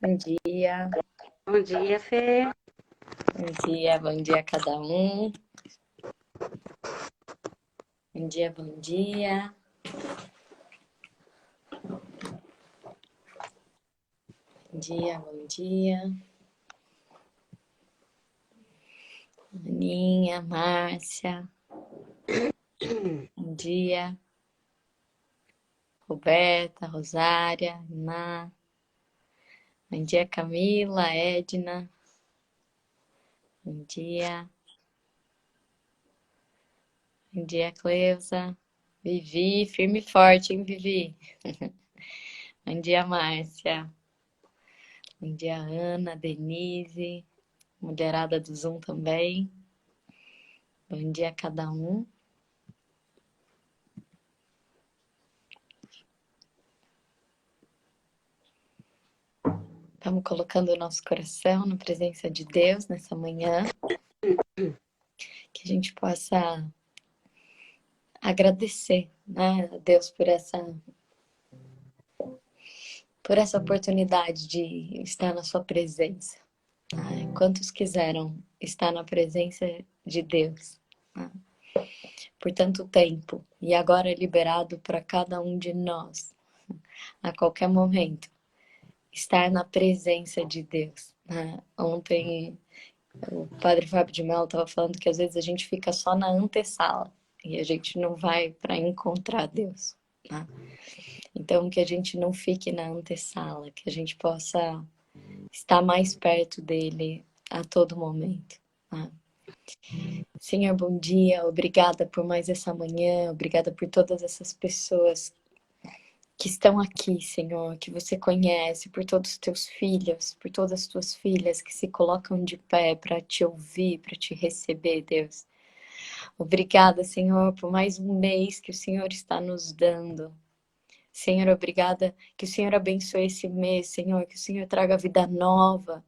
Bom dia, Bom dia, Fê. bom dia a cada um. Bom dia, bom dia. Bom dia, bom dia. Aninha, Márcia. Bom dia. Roberta, Rosária, Iná. Bom dia, Camila, Edna. Bom dia. Bom dia, Cleusa. Vivi, firme e forte, hein, Vivi? Bom dia, Márcia. Bom dia, Ana, Denise. Mulherada do Zoom também. Bom dia a cada um. Estamos colocando o nosso coração na presença de Deus nessa manhã. Que a gente possa agradecer, né, a Deus por essa oportunidade de estar na sua presença. Quantos quiseram estar na presença de Deus, né, por tanto tempo, e agora é liberado para cada um de nós, a qualquer momento, estar na presença de Deus, né? Ontem o Padre Fábio de Mello estava falando que às vezes a gente fica só na antessala e a gente não vai para encontrar Deus, né? Então, que a gente não fique na antessala, que a gente possa estar mais perto dele a todo momento, né? Senhor, bom dia, obrigada por mais essa manhã, obrigada por todas essas pessoas que estão aqui, Senhor, que você conhece, por todos os teus filhos, por todas as tuas filhas que se colocam de pé para te ouvir, para te receber, Deus. Obrigada, Senhor, por mais um mês que o Senhor está nos dando. Senhor, obrigada que o Senhor abençoe esse mês, Senhor, que o Senhor traga vida nova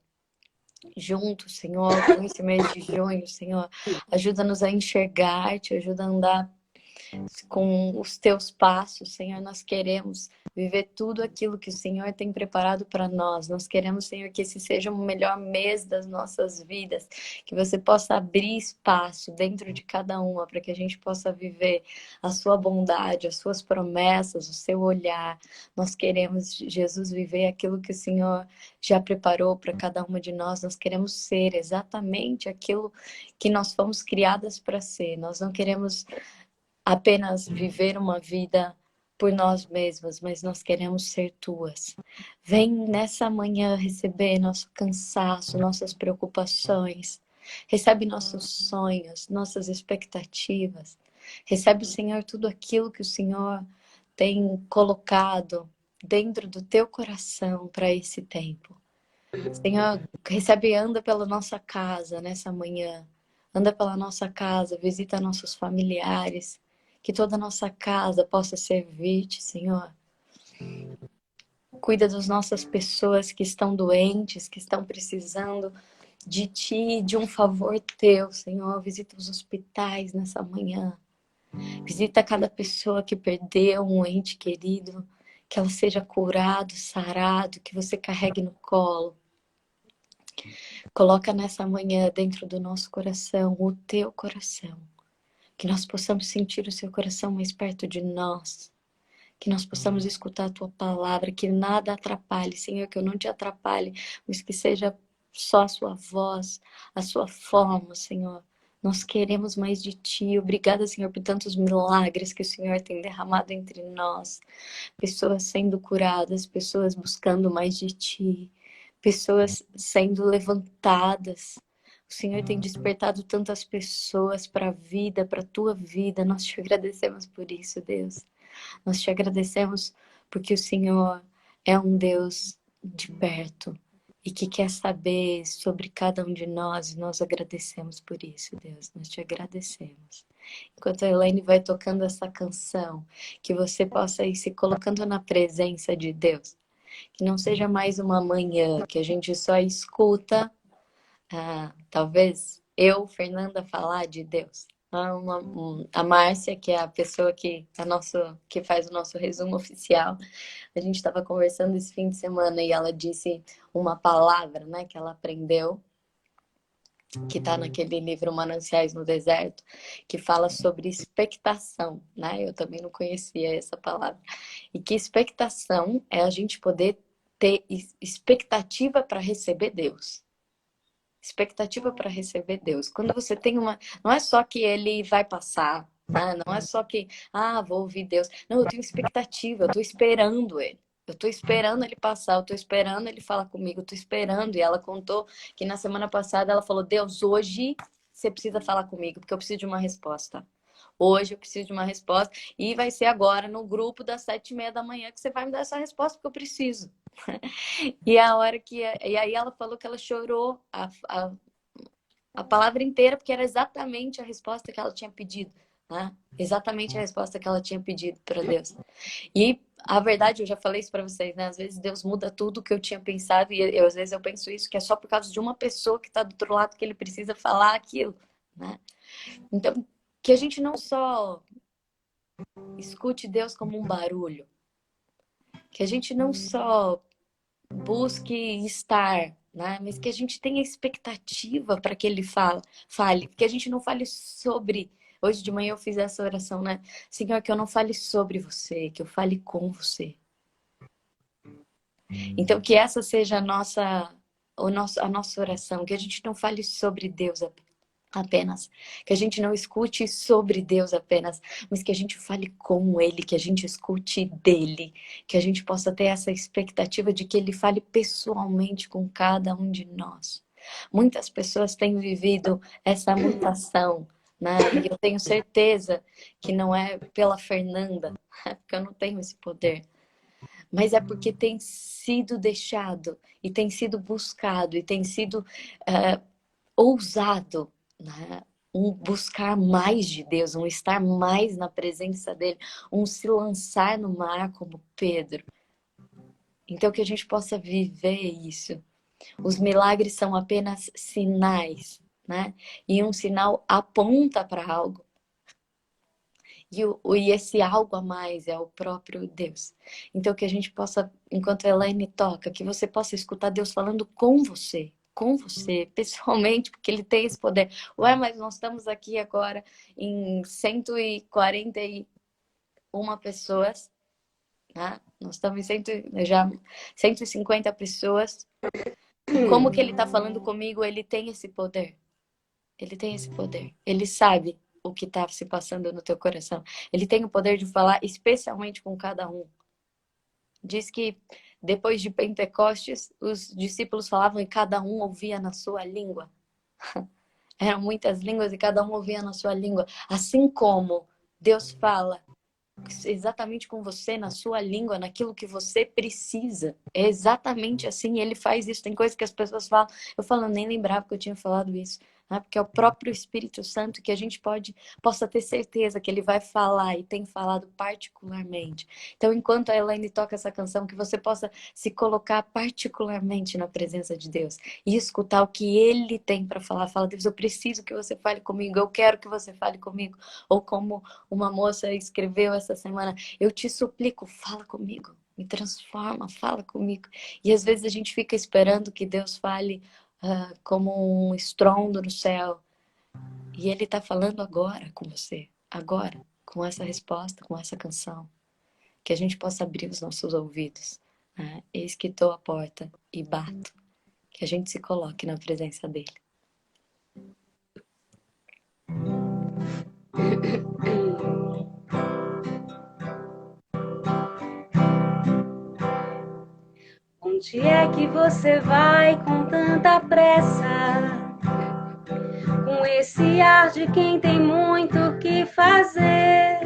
junto, Senhor, com esse mês de junho, Senhor. Ajuda-nos a enxergar, te ajuda a andar com os teus passos, Senhor. Nós queremos viver tudo aquilo que o Senhor tem preparado para nós. Nós queremos, Senhor, que esse seja o melhor mês das nossas vidas, que você possa abrir espaço dentro de cada uma para que a gente possa viver a sua bondade, as suas promessas, o seu olhar. Nós queremos, Jesus, viver aquilo que o Senhor já preparou para cada uma de nós. Nós queremos ser exatamente aquilo que nós fomos criadas para ser. Nós não queremos apenas viver uma vida por nós mesmos, mas nós queremos ser tuas. Vem nessa manhã receber nosso cansaço, nossas preocupações. Recebe nossos sonhos, nossas expectativas. Recebe, Senhor, tudo aquilo que o Senhor tem colocado dentro do teu coração para esse tempo. Senhor, recebe e anda pela nossa casa nessa manhã. Anda pela nossa casa, visita nossos familiares. Que toda a nossa casa possa servir-te, Senhor. Cuida das nossas pessoas que estão doentes, que estão precisando de ti, de um favor teu, Senhor. Visita os hospitais nessa manhã. Visita cada pessoa que perdeu um ente querido. Que ela seja curado, sarado, que você carregue no colo. Coloca nessa manhã dentro do nosso coração o teu coração. Que nós possamos sentir o seu coração mais perto de nós. Que nós possamos escutar a tua palavra, que nada atrapalhe, Senhor, que eu não te atrapalhe, mas que seja só a sua voz, a sua forma, Senhor. Nós queremos mais de ti. Obrigada, Senhor, por tantos milagres que o Senhor tem derramado entre nós. Pessoas sendo curadas, pessoas buscando mais de ti, pessoas sendo levantadas. O Senhor tem despertado tantas pessoas para a vida, para a tua vida. Nós te agradecemos por isso, Deus. Nós te agradecemos porque o Senhor é um Deus de perto e que quer saber sobre cada um de nós, e nós agradecemos por isso, Deus. Nós te agradecemos. Enquanto a Elaine vai tocando essa canção, que você possa ir se colocando na presença de Deus. Que não seja mais uma manhã que a gente só escuta, talvez eu, Fernanda, falar de Deus. A Márcia, que é a pessoa que faz o nosso resumo oficial, a gente estava conversando esse fim de semana e ela disse uma palavra, né, que ela aprendeu, que está naquele livro Mananciais no Deserto, que fala sobre expectação, né? Eu também não conhecia essa palavra. E que expectação é a gente poder ter expectativa para receber Deus. Expectativa para receber Deus. Quando você tem uma... Não é só que ele vai passar, né? Não é só que, vou ouvir Deus. Não, eu tenho expectativa, eu estou esperando ele. Eu tô esperando ele passar, eu tô esperando ele falar comigo, eu tô esperando. E ela contou que na semana passada ela falou: Deus, hoje você precisa falar comigo, porque eu preciso de uma resposta. Hoje eu preciso de uma resposta. E vai ser agora no grupo das 7h30 da manhã que você vai me dar essa resposta, porque eu preciso. E a hora que. E aí ela falou que ela chorou a palavra inteira, porque era exatamente a resposta que ela tinha pedido. Né? Exatamente a resposta que ela tinha pedido para Deus. E a verdade, eu já falei isso para vocês, né? Às vezes Deus muda tudo o que eu tinha pensado e às vezes eu penso isso, que é só por causa de uma pessoa que está do outro lado que ele precisa falar aquilo, né? Então, que a gente não só escute Deus como um barulho, que a gente não só busque estar, né? Mas que a gente tenha expectativa para que ele fale, que a gente não fale sobre. Hoje de manhã eu fiz essa oração, né? Senhor, que eu não fale sobre você, que eu fale com você. Então, que essa seja a nossa oração, que a gente não fale sobre Deus apenas, que a gente não escute sobre Deus apenas, mas que a gente fale com Ele, que a gente escute dele, que a gente possa ter essa expectativa de que Ele fale pessoalmente com cada um de nós. Muitas pessoas têm vivido essa mutação, né? E eu tenho certeza que não é pela Fernanda, porque eu não tenho esse poder, mas é porque tem sido deixado e tem sido buscado e tem sido ousado, né? Um buscar mais de Deus, um estar mais na presença dele, um se lançar no mar como Pedro. Então que a gente possa viver isso. Os milagres são apenas sinais, né? E um sinal aponta para algo. E esse algo a mais é o próprio Deus. Então que a gente possa, enquanto a Elaine toca, que você possa escutar Deus falando com você, pessoalmente, porque Ele tem esse poder. Ué, mas nós estamos aqui agora em 141 pessoas, né? Nós estamos em já 150 pessoas. Como que Ele está falando comigo? Ele tem esse poder. Ele tem esse poder. Ele sabe o que está se passando no teu coração. Ele tem o poder de falar especialmente com cada um. Diz que depois de Pentecostes, os discípulos falavam e cada um ouvia na sua língua. Eram muitas línguas e cada um ouvia na sua língua. Assim como Deus fala exatamente com você, na sua língua, naquilo que você precisa. É exatamente assim, Ele faz isso. Tem coisas que as pessoas falam, eu falo, nem lembrava que eu tinha falado isso. Né? Porque é o próprio Espírito Santo que a gente possa ter certeza que Ele vai falar e tem falado particularmente. Então, enquanto a Elaine toca essa canção, que você possa se colocar particularmente na presença de Deus e escutar o que Ele tem para falar. Fala, Deus, eu preciso que você fale comigo, eu quero que você fale comigo. Ou como uma moça escreveu essa semana, eu te suplico, fala comigo, me transforma, fala comigo. E às vezes a gente fica esperando que Deus fale como um estrondo no céu. E Ele está falando agora com você, agora, com essa resposta, com essa canção. Que a gente possa abrir os nossos ouvidos. Eis que estou à porta e bato. Que a gente se coloque na presença dEle. Onde é que você vai com tanta pressa? Com esse ar de quem tem muito o que fazer.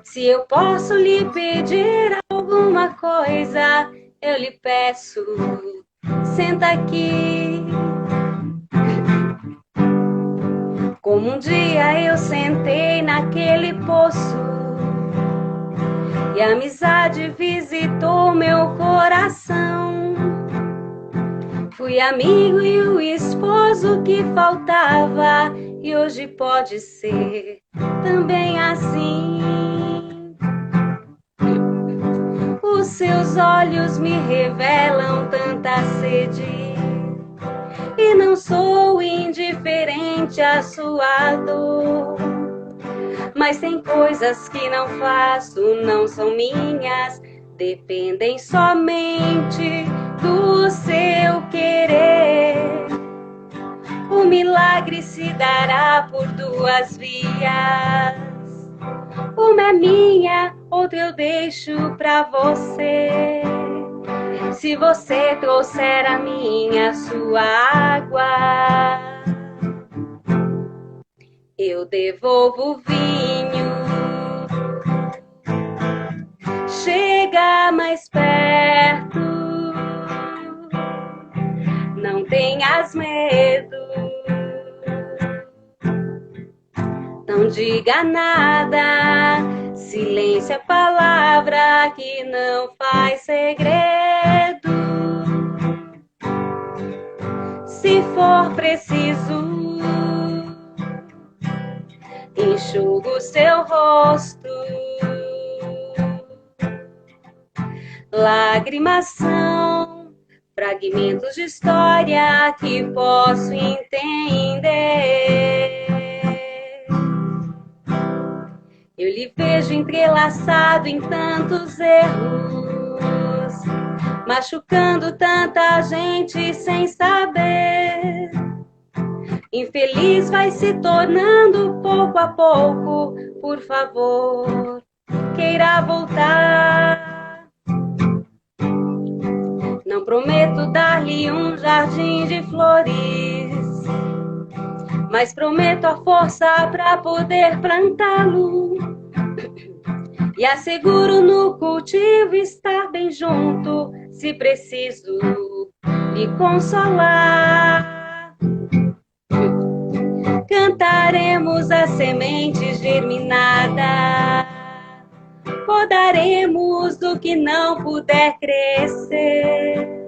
Se eu posso lhe pedir alguma coisa, eu lhe peço, senta aqui. Como um dia eu sentei naquele poço e a amizade visitou meu coração. Fui amigo e o esposo que faltava e hoje pode ser também assim. Os seus olhos me revelam tanta sede, e não sou indiferente à sua dor. Mas tem coisas que não faço, não são minhas, dependem somente do seu querer. O milagre se dará por duas vias. Uma é minha, outra eu deixo pra você. Se você trouxer a minha, sua água, eu devolvo o vinho. Chega mais perto, não tenhas medo, não diga nada, silêncio é palavra que não faz segredo. Se for preciso, enxugo o seu rosto. Lágrimas são fragmentos de história que posso entender. Eu lhe vejo entrelaçado em tantos erros, machucando tanta gente sem saber. Infeliz vai se tornando pouco a pouco. Por favor, queira voltar. Não prometo dar-lhe um jardim de flores, mas prometo a força para poder plantá-lo. E asseguro no cultivo estar bem junto, se preciso me consolar. Cantaremos as sementes germinadas, podaremos do que não puder crescer.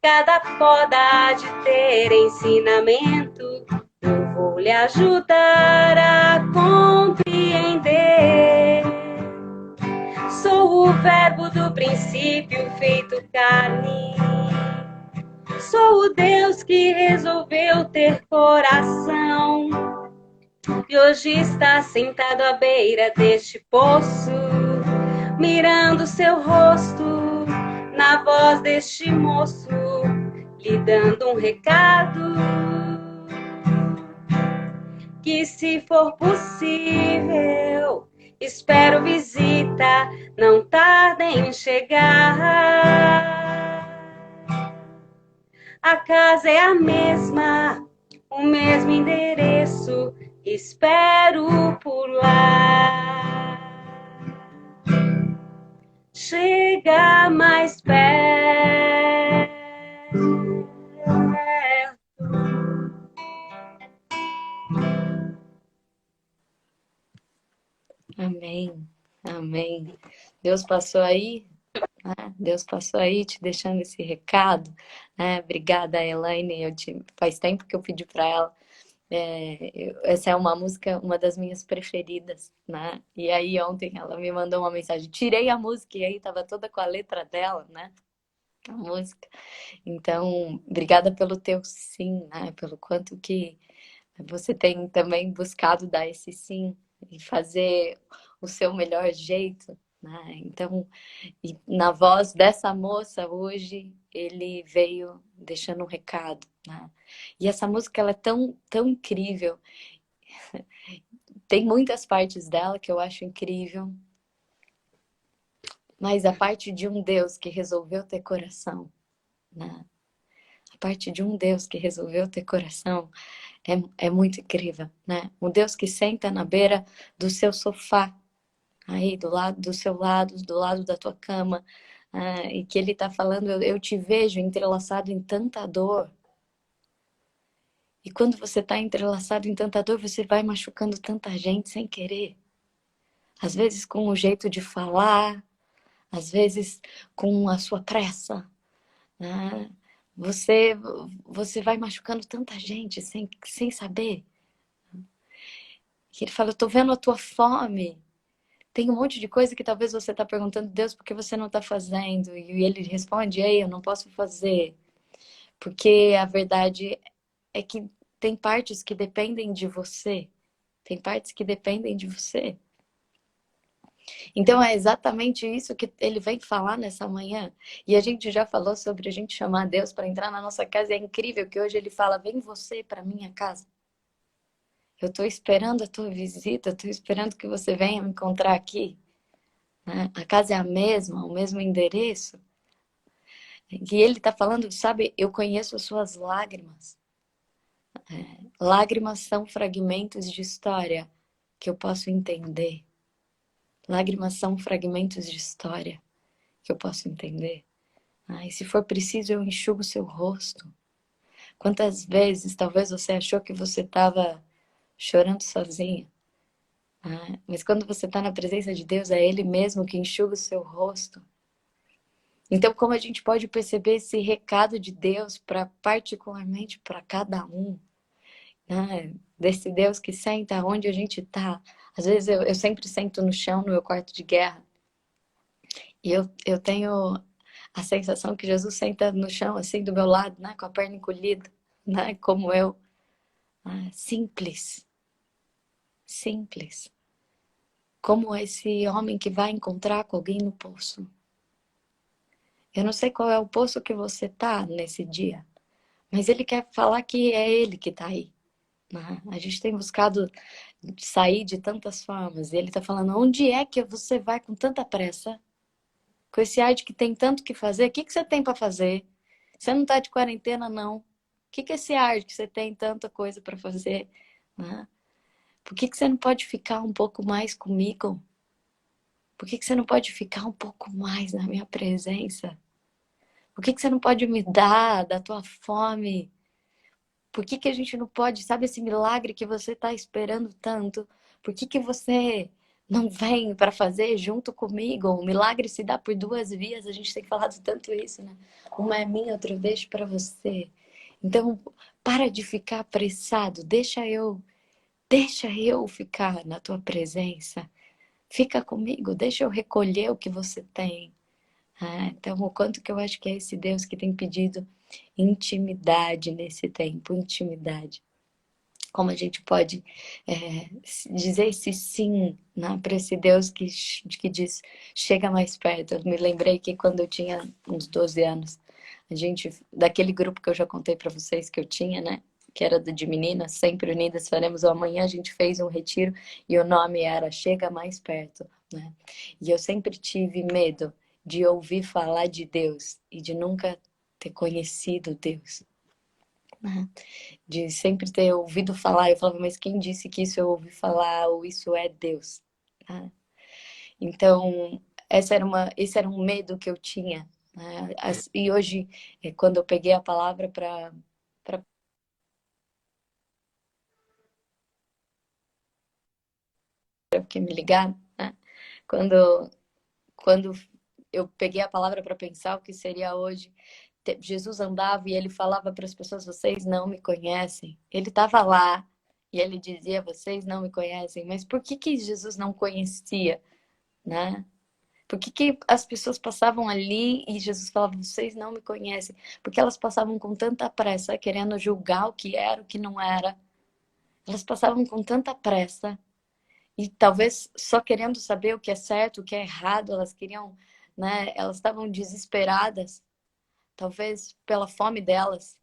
Cada poda há de ter ensinamento, eu vou lhe ajudar a compreender. Sou o verbo do princípio feito carne, sou o Deus que resolveu ter coração e hoje está sentado à beira deste poço, mirando seu rosto na voz deste moço, lhe dando um recado que, se for possível, espero visita, não tardem em chegar. A casa é a mesma, o mesmo endereço, espero por lá. Chega mais perto. Amém, amém. Deus passou aí, né? Deus passou aí te deixando esse recado, né? Obrigada, Elaine. Faz tempo que eu pedi para ela. Essa é uma música, uma das minhas preferidas, né? E aí ontem ela me mandou uma mensagem, tirei a música e aí tava toda com a letra dela, né? A música. Então, obrigada pelo teu sim, né? Pelo quanto que você tem também buscado dar esse sim e fazer o seu melhor jeito, né? Então, e na voz dessa moça hoje, ele veio deixando um recado, né? E essa música, ela é tão, tão incrível. Tem muitas partes dela que eu acho incrível, mas a parte de um Deus que resolveu ter coração, né? A parte de um Deus que resolveu ter coração é muito incrível, né? Um Deus que senta na beira do seu sofá, aí do lado do seu lado, do lado da tua cama, e que ele tá falando, eu te vejo entrelaçado em tanta dor. E quando você tá entrelaçado em tanta dor, você vai machucando tanta gente sem querer. Às vezes com o jeito de falar, às vezes com a sua pressa, né? Você vai machucando tanta gente sem saber. E ele fala, eu tô vendo a tua fome. Tem um monte de coisa que talvez você está perguntando, Deus, por que você não está fazendo? E ele responde, ei, eu não posso fazer. Porque a verdade é que tem partes que dependem de você. Tem partes que dependem de você. Então é exatamente isso que ele vem falar nessa manhã. E a gente já falou sobre a gente chamar Deus para entrar na nossa casa. E é incrível que hoje ele fala: vem você para minha casa. Eu estou esperando a tua visita, estou esperando que você venha me encontrar aqui. Né? A casa é a mesma, o mesmo endereço. E ele está falando, sabe, eu conheço as suas lágrimas. Lágrimas são fragmentos de história que eu posso entender. Lágrimas são fragmentos de história que eu posso entender. E se for preciso, eu enxugo o seu rosto. Quantas vezes talvez você achou que você estava chorando sozinha? Mas quando você está na presença de Deus, é Ele mesmo que enxuga o seu rosto. Então, como a gente pode perceber esse recado de Deus para particularmente para cada um, né? Desse Deus que senta onde a gente está. Às vezes eu sempre sento no chão no meu quarto de guerra e eu tenho a sensação que Jesus senta no chão assim do meu lado, né? Com a perna encolhida, né? Como eu. Simples, simples. Como esse homem que vai encontrar com alguém no poço. Eu não sei qual é o poço que você tá nesse dia, mas ele quer falar que é ele que tá aí. Né? A gente tem buscado sair de tantas formas. E ele tá falando, onde é que você vai com tanta pressa? Com esse ar de que tem tanto que fazer, o que que você tem para fazer? Você não tá de quarentena, não. O que que é esse ar de que você tem tanta coisa para fazer? Né? Por que que você não pode ficar um pouco mais comigo? Por que que você não pode ficar um pouco mais na minha presença? Por que que você não pode me dar da tua fome? Por que que a gente não pode, sabe esse milagre que você está esperando tanto? Por que que você não vem para fazer junto comigo? O milagre se dá por duas vias, a gente tem falado tanto isso, né? Uma é minha, outra eu deixo para você. Então, para de ficar apressado, deixa eu ficar na tua presença. Fica comigo, deixa eu recolher o que você tem. Então, o quanto que eu acho que é esse Deus que tem pedido intimidade nesse tempo, intimidade. Como a gente pode dizer esse sim, né, para esse Deus que diz, chega mais perto. Eu me lembrei que quando eu tinha uns 12 anos, a gente, daquele grupo que eu já contei para vocês que eu tinha, né, que era de meninas, sempre unidas faremos o amanhã, a gente fez um retiro e o nome era Chega Mais Perto, né? E eu sempre tive medo de ouvir falar de Deus e de nunca ter conhecido Deus, né? De sempre ter ouvido falar, eu falava, mas quem disse que isso eu ouvi falar ou isso é Deus? Né? Então, esse era um medo que eu tinha. Né? E hoje, quando eu peguei a palavra para que me ligar, né? Quando, quando eu peguei a palavra para pensar o que seria hoje, Jesus andava e ele falava para as pessoas: vocês não me conhecem. Ele estava lá e ele dizia: vocês não me conhecem. Mas por que que Jesus não conhecia, né? Por que que as pessoas passavam ali e Jesus falava: vocês não me conhecem? Porque elas passavam com tanta pressa, querendo julgar o que era, o que não era. Elas passavam com tanta pressa e talvez só querendo saber o que é certo, o que é errado. Elas queriam, né? Elas estavam desesperadas, talvez pela fome delas.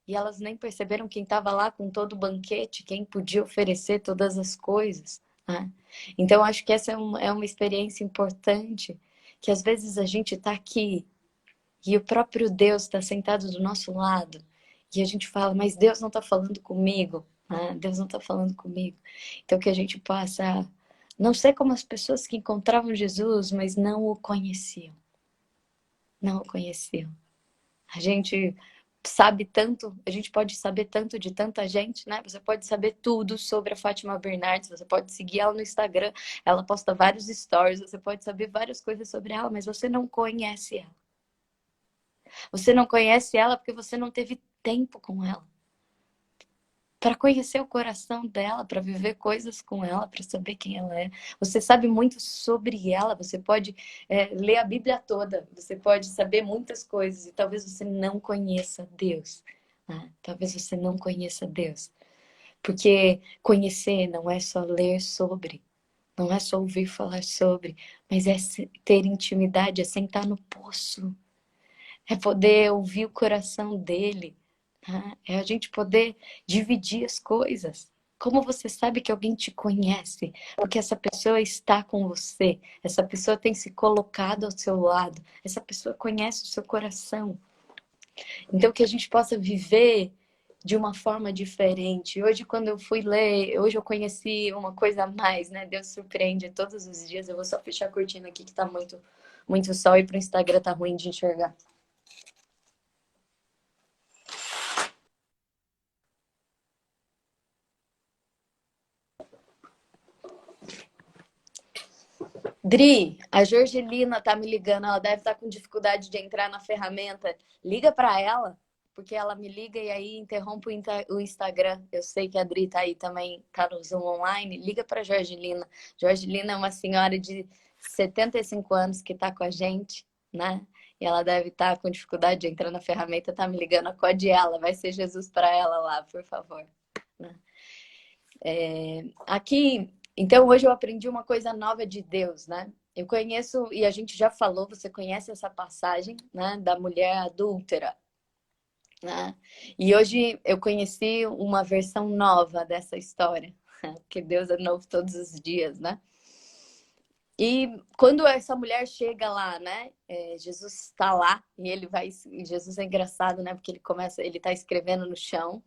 E elas nem perceberam quem estava lá com todo o banquete, quem podia oferecer todas as coisas. Né? Então, acho que essa é uma experiência importante, que às vezes a gente está aqui e o próprio Deus está sentado do nosso lado e a gente fala, mas Deus não está falando comigo. Deus não está falando comigo. Então, que a gente possa, não sei como as pessoas que encontravam Jesus, mas não o conheciam. Não o conheciam. A gente sabe tanto, a gente pode saber tanto de tanta gente, né? Você pode saber tudo sobre a Fátima Bernardes, você pode seguir ela no Instagram, ela posta vários stories, você pode saber várias coisas sobre ela, mas você não conhece ela. Você não conhece ela porque você não teve tempo com ela. para conhecer o coração dela, para viver coisas com ela, para saber quem ela é. Você sabe muito sobre ela, você pode ler a Bíblia toda, você pode saber muitas coisas e talvez você não conheça Deus. Né? Talvez você não conheça Deus. Porque conhecer não é só ler sobre, não é só ouvir falar sobre, mas é ter intimidade, é sentar no poço, é poder ouvir o coração dele, tá? É a gente poder dividir as coisas. Como você sabe que alguém te conhece? Porque essa pessoa está com você, essa pessoa tem se colocado ao seu lado, essa pessoa conhece o seu coração. Então, que a gente possa viver de uma forma diferente. Hoje, quando eu fui ler, hoje eu conheci uma coisa a mais, né? Deus surpreende todos os dias. Eu vou só fechar a cortina aqui que tá muito, muito sol e pro Instagram tá ruim de enxergar. Dri, a Jorgelina tá me ligando, ela deve estar com dificuldade de entrar na ferramenta. Liga para ela, porque ela me liga e aí interrompe o Instagram. Eu sei que a Dri tá aí também, tá no Zoom online. Liga para Jorgelina. Jorgelina é uma senhora de 75 anos que tá com a gente, né? E ela deve estar com dificuldade de entrar na ferramenta, tá me ligando, acode ela, vai ser Jesus para ela lá, por favor. Né? Aqui, então hoje eu aprendi uma coisa nova de Deus, né? Eu conheço, e a gente já falou, você conhece essa passagem, né, da mulher adúltera, né? E hoje eu conheci uma versão nova dessa história, porque Deus é novo todos os dias, né? E quando essa mulher chega lá, né? Jesus está lá e ele vai. E Jesus é engraçado, né? Porque ele tá escrevendo no chão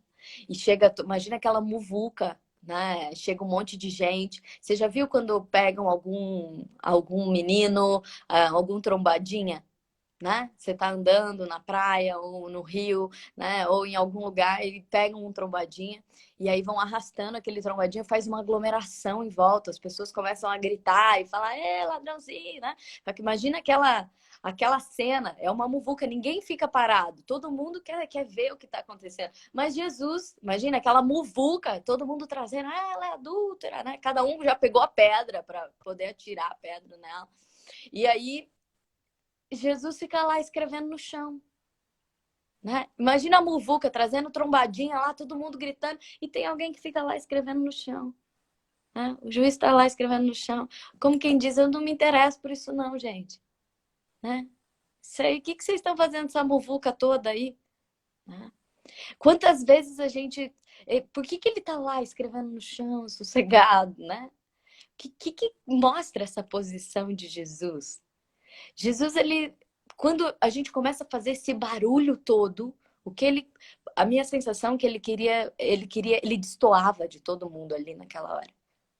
e chega. Imagina aquela muvuca, né? Chega um monte de gente. Você já viu quando pegam algum menino, algum trombadinha? Né? Você tá andando na praia ou no rio, né? Ou em algum lugar e pegam um trombadinha e aí vão arrastando aquele trombadinha, faz uma aglomeração em volta, as pessoas começam a gritar e falar, ladrãozinho, né? Só que imagina aquela cena, é uma muvuca, ninguém fica parado, todo mundo quer ver o que está acontecendo. Mas Jesus, imagina aquela muvuca, todo mundo trazendo, ela é adúltera, né? Cada um já pegou a pedra para poder atirar a pedra nela. E aí Jesus fica lá escrevendo no chão. Né? Imagina a muvuca trazendo trombadinha lá, todo mundo gritando, e tem alguém que fica lá escrevendo no chão. Né? O juiz está lá escrevendo no chão. Como quem diz, eu não me interesso por isso não, gente. Né? Isso aí, o que vocês estão fazendo essa muvuca toda aí? Né? Quantas vezes a gente... Por que ele está lá escrevendo no chão, sossegado, né? O que mostra essa posição de Jesus? Jesus, ele, quando a gente começa a fazer esse barulho todo, a minha sensação é que ele destoava de todo mundo ali naquela hora.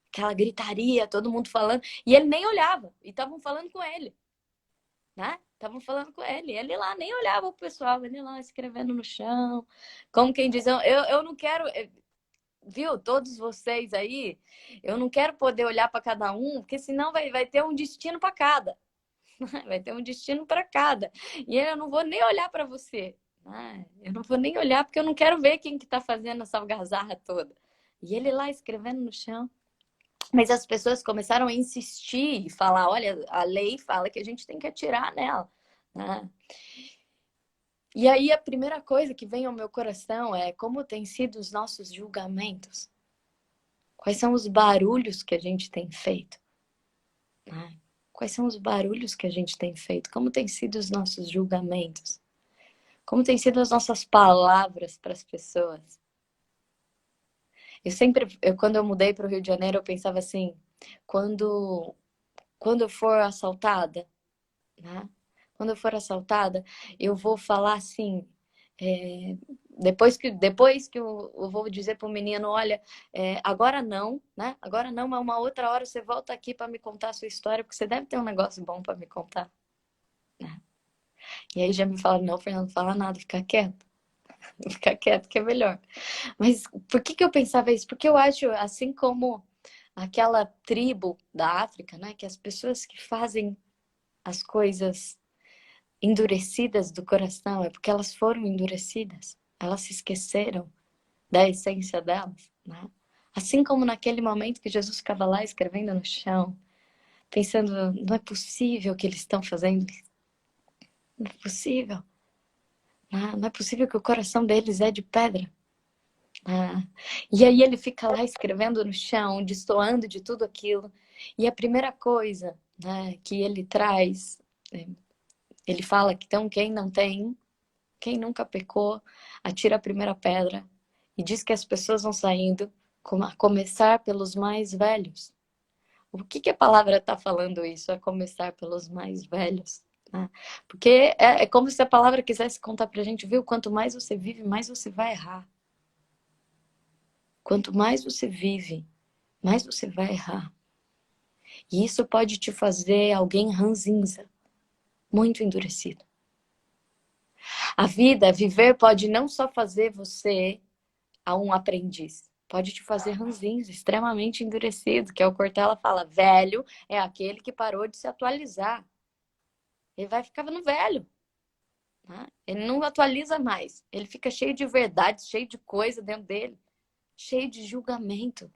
Aquela gritaria, todo mundo falando, e ele nem olhava, e estavam falando com ele, né? Estavam falando com ele, ele lá nem olhava o pessoal, ele lá escrevendo no chão, como quem diz, eu não quero, viu, todos vocês aí, eu não quero poder olhar para cada um, porque senão vai ter um destino para cada. Vai ter um destino para cada. E eu não vou nem olhar para você. Eu não vou nem olhar porque eu não quero ver quem que está fazendo essa algazarra toda. E ele lá escrevendo no chão. Mas as pessoas começaram a insistir e falar, olha, a lei fala que a gente tem que atirar nela. Né? E aí a primeira coisa que vem ao meu coração é como têm sido os nossos julgamentos. Quais são os barulhos que a gente tem feito? Né? Quais são os barulhos que a gente tem feito? Como têm sido os nossos julgamentos? Como têm sido as nossas palavras para as pessoas? Quando eu mudei para o Rio de Janeiro, eu pensava assim, quando eu for assaltada, né? Quando eu for assaltada, eu vou falar assim, depois que eu vou dizer para o menino, olha, agora não, né? Agora não, mas uma outra hora você volta aqui para me contar a sua história, porque você deve ter um negócio bom para me contar. Né? E aí já me falaram, não, Fernando, não fala nada, fica quieto. Fica quieto que é melhor. Mas por que eu pensava isso? Porque eu acho, assim como aquela tribo da África, né? Que as pessoas que fazem as coisas endurecidas do coração é porque elas foram endurecidas. Elas se esqueceram da essência delas, né? Assim como naquele momento que Jesus ficava lá escrevendo no chão, pensando, não é possível o que eles estão fazendo, não é possível, né? Não é possível que o coração deles é de pedra. Né? E aí ele fica lá escrevendo no chão, destoando de tudo aquilo. E a primeira coisa, né, que ele traz, ele fala que então quem não tem, quem nunca pecou, atira a primeira pedra. E diz que as pessoas vão saindo, a começar pelos mais velhos. O que a palavra está falando isso? É começar pelos mais velhos. Né? Porque é como se a palavra quisesse contar pra gente, viu? Quanto mais você vive, mais você vai errar. Quanto mais você vive, mais você vai errar. E isso pode te fazer alguém ranzinza, muito endurecido. A vida, viver, pode não só fazer você a um aprendiz, pode te fazer ranzinza, extremamente endurecido, que é o Cortella fala, velho é aquele que parou de se atualizar. Ele vai ficar no velho. Né? Ele não atualiza mais. Ele fica cheio de verdade, cheio de coisa dentro dele, cheio de julgamento.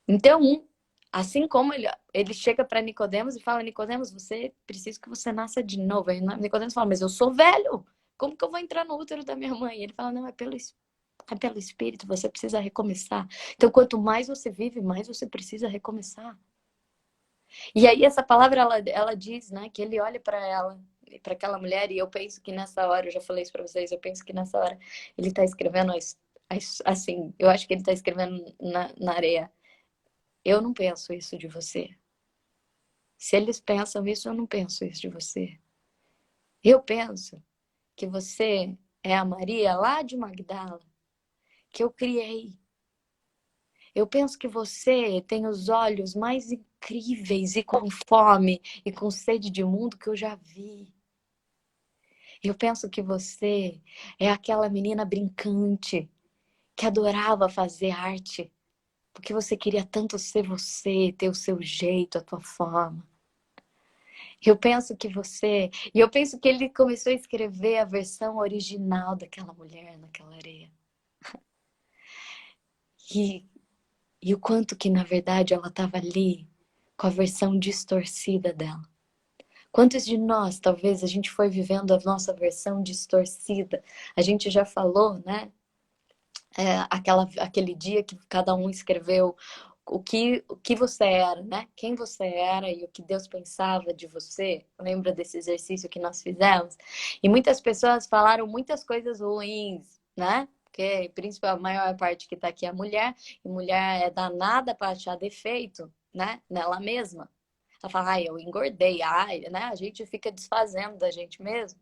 Então, assim como ele chega para Nicodemos e fala, Nicodemos, você precisa que você nasça de novo. Aí Nicodemos fala, mas eu sou velho. Como que eu vou entrar no útero da minha mãe? E ele fala, não, é pelo Espírito, você precisa recomeçar. Então, quanto mais você vive, mais você precisa recomeçar. E aí essa palavra, ela diz, né, que ele olha para ela, para aquela mulher, e eu penso que nessa hora, eu já falei isso para vocês, eu penso que nessa hora ele está escrevendo assim, eu acho que ele está escrevendo na areia. Eu não penso isso de você. Se eles pensam isso, eu não penso isso de você. Eu penso que você é a Maria lá de Magdala, que eu criei. Eu penso que você tem os olhos mais incríveis e com fome e com sede de mundo que eu já vi. Eu penso que você é aquela menina brincante que adorava fazer arte, porque você queria tanto ser você, ter o seu jeito, a tua forma. Eu penso que você. E eu penso que ele começou a escrever a versão original daquela mulher naquela areia. E, e o quanto que, na verdade, ela estava ali com a versão distorcida dela. Quantos de nós, talvez, a gente foi vivendo a nossa versão distorcida? A gente já falou, né? Aquele dia que cada um escreveu o que você era, né? Quem você era e o que Deus pensava de você. Lembra desse exercício que nós fizemos? E muitas pessoas falaram muitas coisas ruins, né? Porque, principalmente, a maior parte que tá aqui é mulher, e mulher é danada para achar defeito, né? Nela mesma. Ela fala, ai, eu engordei, ai, né? A gente fica desfazendo da gente mesmo.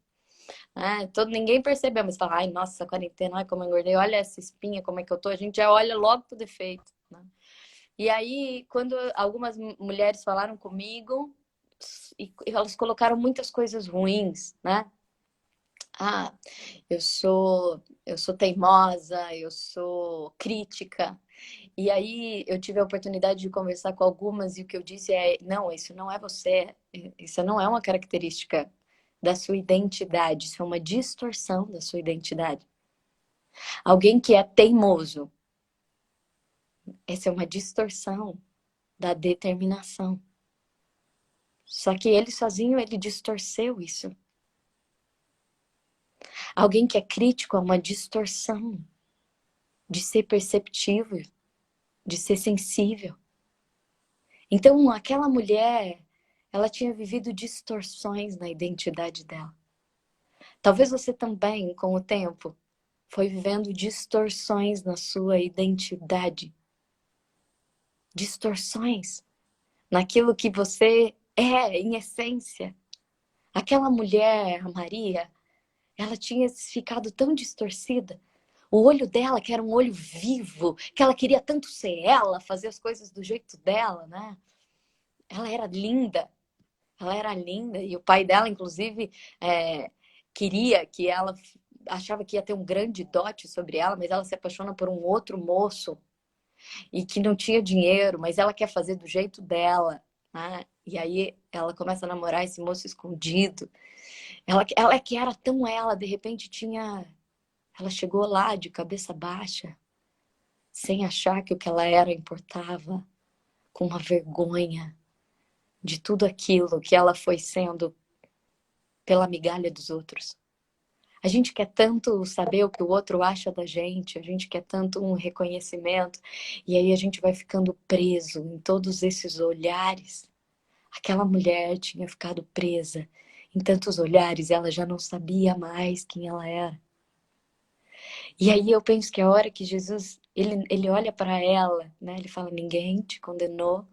Ninguém percebeu, mas fala, ai, nossa, essa quarentena, ai, como eu engordei, olha essa espinha, como é que eu tô, a gente já olha logo pro defeito, né? E aí, quando algumas mulheres falaram comigo, e elas colocaram muitas coisas ruins, né? Ah, eu sou teimosa, eu sou crítica. E aí eu tive a oportunidade de conversar com algumas e o que eu disse é, não, isso não é você, isso não é uma característica da sua identidade, isso é uma distorção da sua identidade. Alguém que é teimoso, essa é uma distorção da determinação. Só que ele sozinho, ele distorceu isso. Alguém que é crítico é uma distorção de ser perceptível, de ser sensível. Então, aquela mulher, ela tinha vivido distorções na identidade dela. Talvez você também, com o tempo, foi vivendo distorções na sua identidade. Distorções naquilo que você é, em essência. Aquela mulher, a Maria, ela tinha ficado tão distorcida. O olho dela, que era um olho vivo, que ela queria tanto ser ela, fazer as coisas do jeito dela, né? Ela era linda. Ela era linda. E o pai dela, inclusive, queria que ela... Achava que ia ter um grande dote sobre ela, mas ela se apaixona por um outro moço e que não tinha dinheiro, mas ela quer fazer do jeito dela, né? E aí ela começa a namorar esse moço escondido. Ela que era tão ela, de repente tinha... Ela chegou lá de cabeça baixa, sem achar que o que ela era importava, com uma vergonha de tudo aquilo que ela foi sendo pela migalha dos outros. A gente quer tanto saber o que o outro acha da gente, a gente quer tanto um reconhecimento, e aí a gente vai ficando preso em todos esses olhares. Aquela mulher tinha ficado presa em tantos olhares, ela já não sabia mais quem ela era. E aí eu penso que a hora que Jesus, ele olha para ela, né? Ele fala, ninguém te condenou.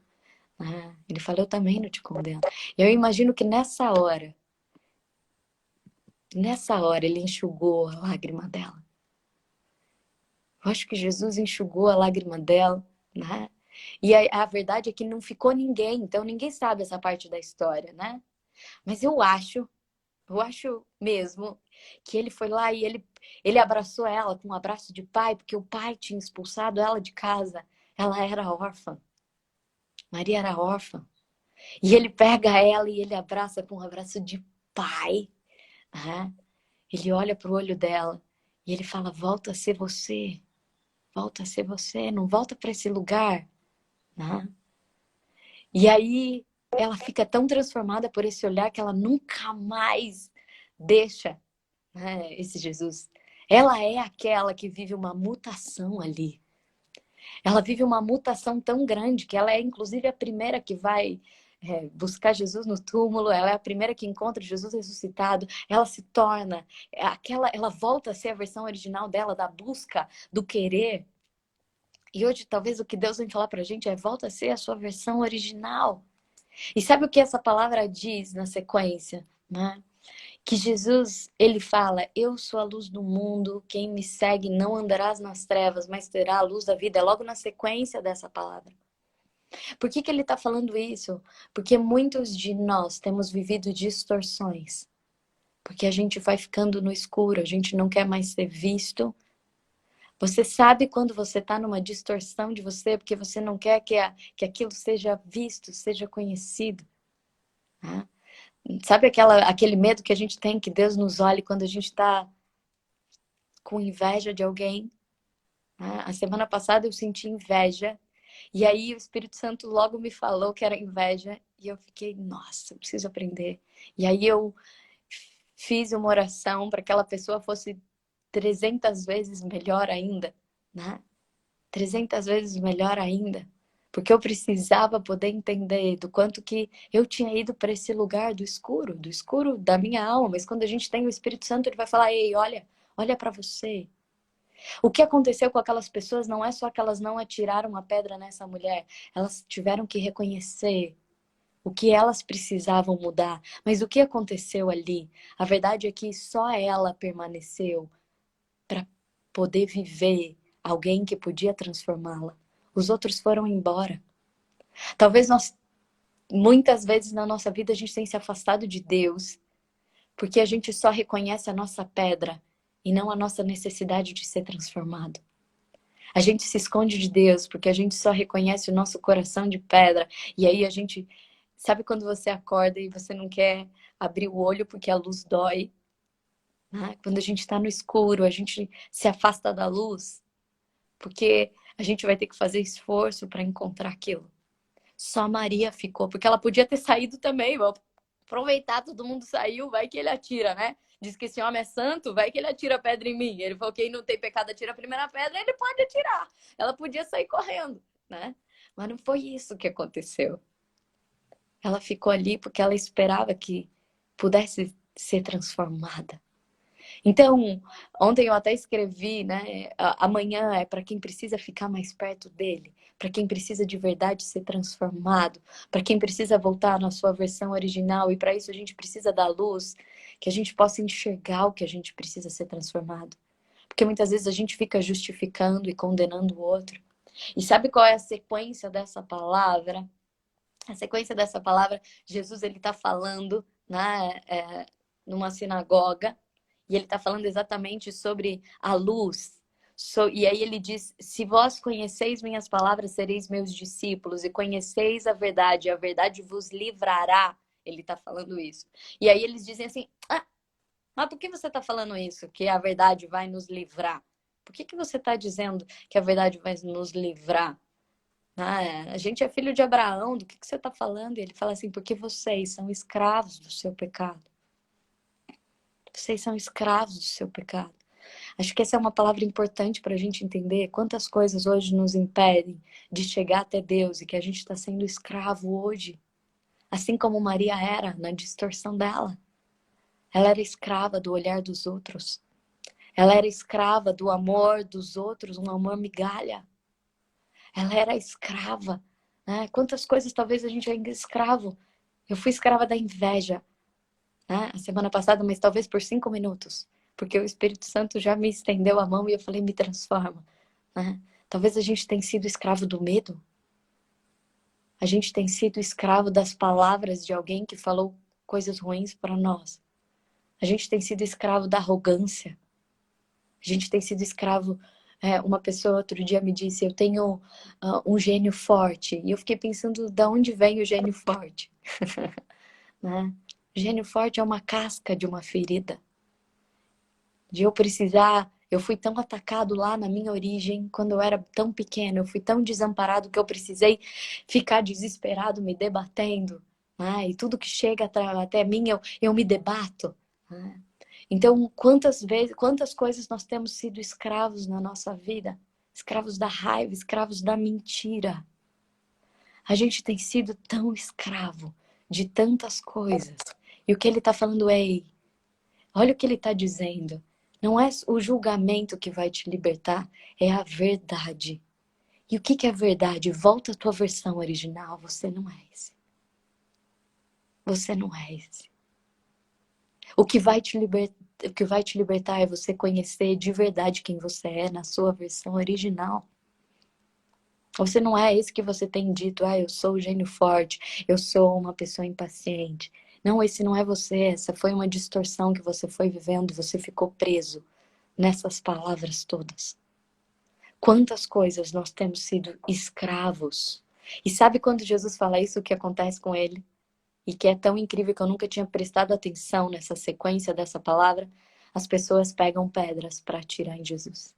Ele fala, eu também não te condeno. E eu imagino que nessa hora ele enxugou a lágrima dela. Eu acho que Jesus enxugou a lágrima dela, né? E a verdade é que não ficou ninguém, então ninguém sabe essa parte da história, né? Mas eu acho mesmo que ele foi lá e ele abraçou ela com um abraço de pai, porque o pai tinha expulsado ela de casa. Ela era órfã. Maria era órfã. E ele pega ela e ele abraça com um abraço de pai. Né? Ele olha para o olho dela e ele fala, volta a ser você. Volta a ser você. Não volta para esse lugar. Né? E aí ela fica tão transformada por esse olhar que ela nunca mais deixa, né, esse Jesus. Ela é aquela que vive uma mutação ali. Ela vive uma mutação tão grande que ela é inclusive a primeira que vai buscar Jesus no túmulo, ela é a primeira que encontra Jesus ressuscitado, ela se torna aquela, ela volta a ser a versão original dela, da busca, do querer. E hoje talvez o que Deus vem falar pra gente é volta a ser a sua versão original. E sabe o que essa palavra diz na sequência, né? Que Jesus, ele fala, eu sou a luz do mundo, quem me segue não andarás nas trevas, mas terá a luz da vida. É logo na sequência dessa palavra. Por que ele está falando isso? Porque muitos de nós temos vivido distorções. Porque a gente vai ficando no escuro, a gente não quer mais ser visto. Você sabe quando você está numa distorção de você, porque você não quer que aquilo seja visto, seja conhecido. Né? Sabe aquele medo que a gente tem que Deus nos olhe quando a gente está com inveja de alguém? A semana passada eu senti inveja. E aí o Espírito Santo logo me falou que era inveja. E eu fiquei, nossa, eu preciso aprender. E aí eu fiz uma oração para que aquela pessoa fosse 300 vezes melhor ainda. Né? 300 vezes melhor ainda. Porque eu precisava poder entender do quanto que eu tinha ido para esse lugar do escuro da minha alma. Mas quando a gente tem o Espírito Santo, ele vai falar, ei, olha para você. O que aconteceu com aquelas pessoas não é só que elas não atiraram a pedra nessa mulher. Elas tiveram que reconhecer o que elas precisavam mudar. Mas o que aconteceu ali? A verdade é que só ela permaneceu para poder viver alguém que podia transformá-la. Os outros foram embora. Talvez muitas vezes na nossa vida, a gente tenha se afastado de Deus, porque a gente só reconhece a nossa pedra e não a nossa necessidade de ser transformado. A gente se esconde de Deus porque a gente só reconhece o nosso coração de pedra. E aí a gente... Sabe quando você acorda e você não quer abrir o olho porque a luz dói? Né? Quando a gente está no escuro, a gente se afasta da luz porque a gente vai ter que fazer esforço para encontrar aquilo. Só Maria ficou, porque ela podia ter saído também. Vou aproveitar, todo mundo saiu, vai que ele atira, né? Diz que esse homem é santo, vai que ele atira pedra em mim. Ele falou, quem não tem pecado atira a primeira pedra, ele pode atirar. Ela podia sair correndo, né? Mas não foi isso que aconteceu. Ela ficou ali porque ela esperava que pudesse ser transformada. Então, ontem eu até escrevi, né? Amanhã é para quem precisa ficar mais perto dele, para quem precisa de verdade ser transformado, para quem precisa voltar na sua versão original. E para isso a gente precisa da luz, que a gente possa enxergar o que a gente precisa ser transformado. Porque muitas vezes a gente fica justificando e condenando o outro. E sabe qual é a sequência dessa palavra? A sequência dessa palavra, Jesus ele está falando, né, numa sinagoga. E ele está falando exatamente sobre a luz. E aí ele diz, se vós conheceis minhas palavras, sereis meus discípulos, e conheceis a verdade vos livrará. Ele está falando isso. E aí eles dizem assim, Mas por que você está falando isso? Que a verdade vai nos livrar? Por que você está dizendo que a verdade vai nos livrar? A gente é filho de Abraão, do que você está falando? E ele fala assim, porque vocês são escravos do seu pecado. Vocês são escravos do seu pecado. Acho que essa é uma palavra importante para a gente entender quantas coisas hoje nos impedem de chegar até Deus e que a gente está sendo escravo hoje. Assim como Maria era, na distorção dela. Ela era escrava do olhar dos outros. Ela era escrava do amor dos outros, um amor migalha. Ela era escrava, né? Quantas coisas talvez a gente ainda é escravo. Eu fui escrava da inveja, né? A semana passada, mas talvez por 5 minutos. Porque o Espírito Santo já me estendeu a mão e eu falei, me transforma, né? Talvez a gente tenha sido escravo do medo. A gente tem sido escravo das palavras de alguém que falou coisas ruins para nós. A gente tem sido escravo da arrogância. A gente tem sido escravo. Uma pessoa outro dia me disse, eu tenho um gênio forte. E eu fiquei pensando, de onde vem o gênio forte? Né? O gênio forte é uma casca de uma ferida. De eu precisar... Eu fui tão atacado lá na minha origem, quando eu era tão pequena. Eu fui tão desamparado que eu precisei ficar desesperado, me debatendo. Né? E tudo que chega até mim, eu me debato. Né? Então, quantas coisas nós temos sido escravos na nossa vida? Escravos da raiva, escravos da mentira. A gente tem sido tão escravo de tantas coisas. E o que ele está falando é, ei, olha o que ele está dizendo. Não é o julgamento que vai te libertar, é a verdade. E o que é verdade? Volta à tua versão original. Você não é esse. Você não é esse. O que vai te libertar é você conhecer de verdade quem você é na sua versão original. Você não é esse que você tem dito, eu sou o gênio forte, eu sou uma pessoa impaciente. Não, esse não é você, essa foi uma distorção que você foi vivendo, você ficou preso nessas palavras todas. Quantas coisas nós temos sido escravos. E sabe quando Jesus fala isso, o que acontece com ele? E que é tão incrível que eu nunca tinha prestado atenção nessa sequência dessa palavra, as pessoas pegam pedras para atirar em Jesus.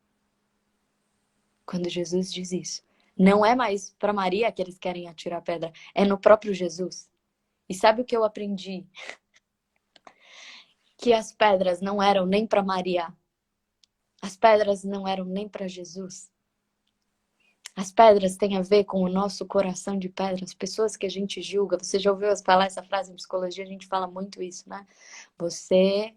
Quando Jesus diz isso. Não é mais para Maria que eles querem atirar pedra, é no próprio Jesus. E sabe o que eu aprendi? Que as pedras não eram nem para Maria. As pedras não eram nem para Jesus. As pedras têm a ver com o nosso coração de pedra, as pessoas que a gente julga. Você já ouviu falar essa frase em psicologia? A gente fala muito isso, né? Você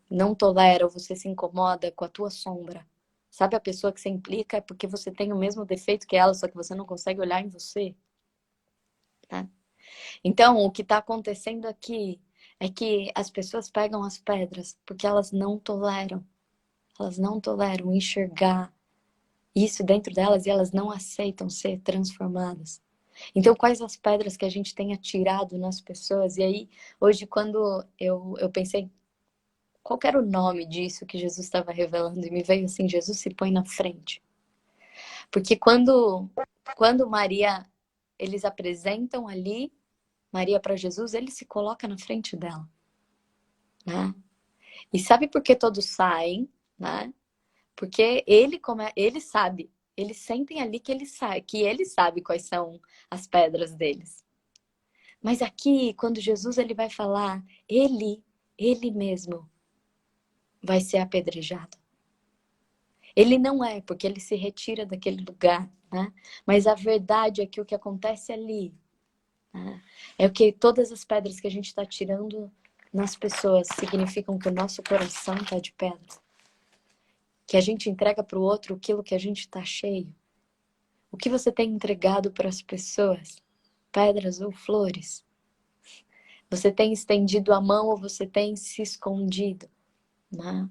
não tolera ou você se incomoda com a tua sombra. Sabe a pessoa que você implica é porque você tem o mesmo defeito que ela, só que você não consegue olhar em você. Tá? Então, o que está acontecendo aqui é que as pessoas pegam as pedras porque elas não toleram. Elas não toleram enxergar isso dentro delas e elas não aceitam ser transformadas. Então, quais as pedras que a gente tem atirado nas pessoas? E aí, hoje, quando eu pensei, qual era o nome disso que Jesus estava revelando? E me veio assim, Jesus se põe na frente. Porque quando Maria, eles apresentam ali Maria para Jesus, ele se coloca na frente dela. Né? E sabe por que todos saem? Né? Porque ele sabe, eles sentem ali que ele sabe quais são as pedras deles. Mas aqui, quando Jesus ele vai falar, ele mesmo vai ser apedrejado. Ele não é, porque ele se retira daquele lugar, né? Mas a verdade é que o que acontece ali, né? É que todas as pedras que a gente está tirando nas pessoas significam que o nosso coração está de pedra. Que a gente entrega para o outro aquilo que a gente está cheio. O que você tem entregado para as pessoas? Pedras ou flores? Você tem estendido a mão ou você tem se escondido? Né?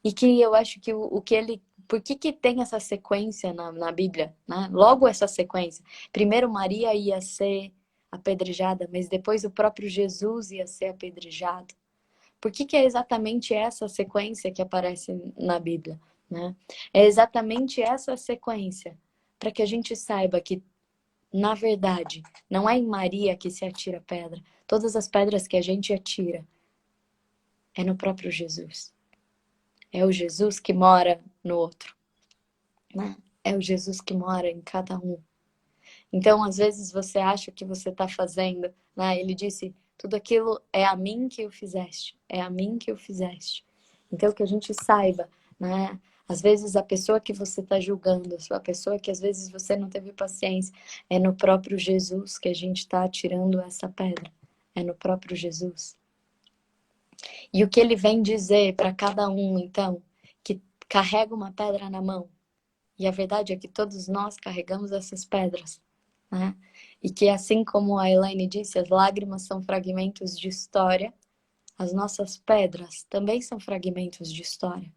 E que eu acho que o que ele... Por que tem essa sequência na Bíblia? Né? Logo essa sequência. Primeiro Maria ia ser apedrejada, mas depois o próprio Jesus ia ser apedrejado. Por que é exatamente essa sequência que aparece na Bíblia? Né? É exatamente essa sequência para que a gente saiba que, na verdade, não é em Maria que se atira pedra. Todas as pedras que a gente atira É no próprio Jesus. É o Jesus que mora no outro, né? É o Jesus que mora em cada um. Então, às vezes, você acha que você está fazendo, né? Ele disse, tudo aquilo é a mim que o fizeste. É a mim que o fizeste. Então, que a gente saiba, né? Às vezes, a pessoa que você está julgando, a pessoa que às vezes você não teve paciência, é no próprio Jesus que a gente está tirando essa pedra. É no próprio Jesus. E o que ele vem dizer para cada um, então, que carrega uma pedra na mão, e a verdade é que todos nós carregamos essas pedras, né? E que assim como a Elaine disse, as lágrimas são fragmentos de história, as nossas pedras também são fragmentos de história.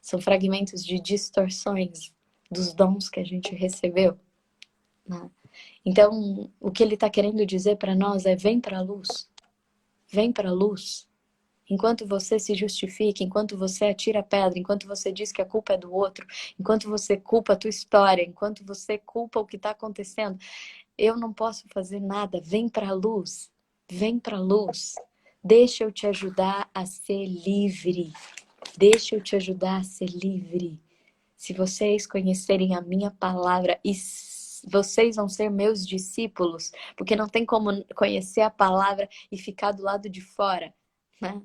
São fragmentos de distorções dos dons que a gente recebeu, né? Então, o que ele está querendo dizer para nós é: vem para a luz. Vem para a luz. Enquanto você se justifica, enquanto você atira a pedra, enquanto você diz que a culpa é do outro, enquanto você culpa a tua história, enquanto você culpa o que está acontecendo, eu não posso fazer nada. Vem para a luz. Vem para a luz. Deixa eu te ajudar a ser livre. Deixa eu te ajudar a ser livre. Se vocês conhecerem a minha palavra, e vocês vão ser meus discípulos, porque não tem como conhecer a palavra e ficar do lado de fora, né?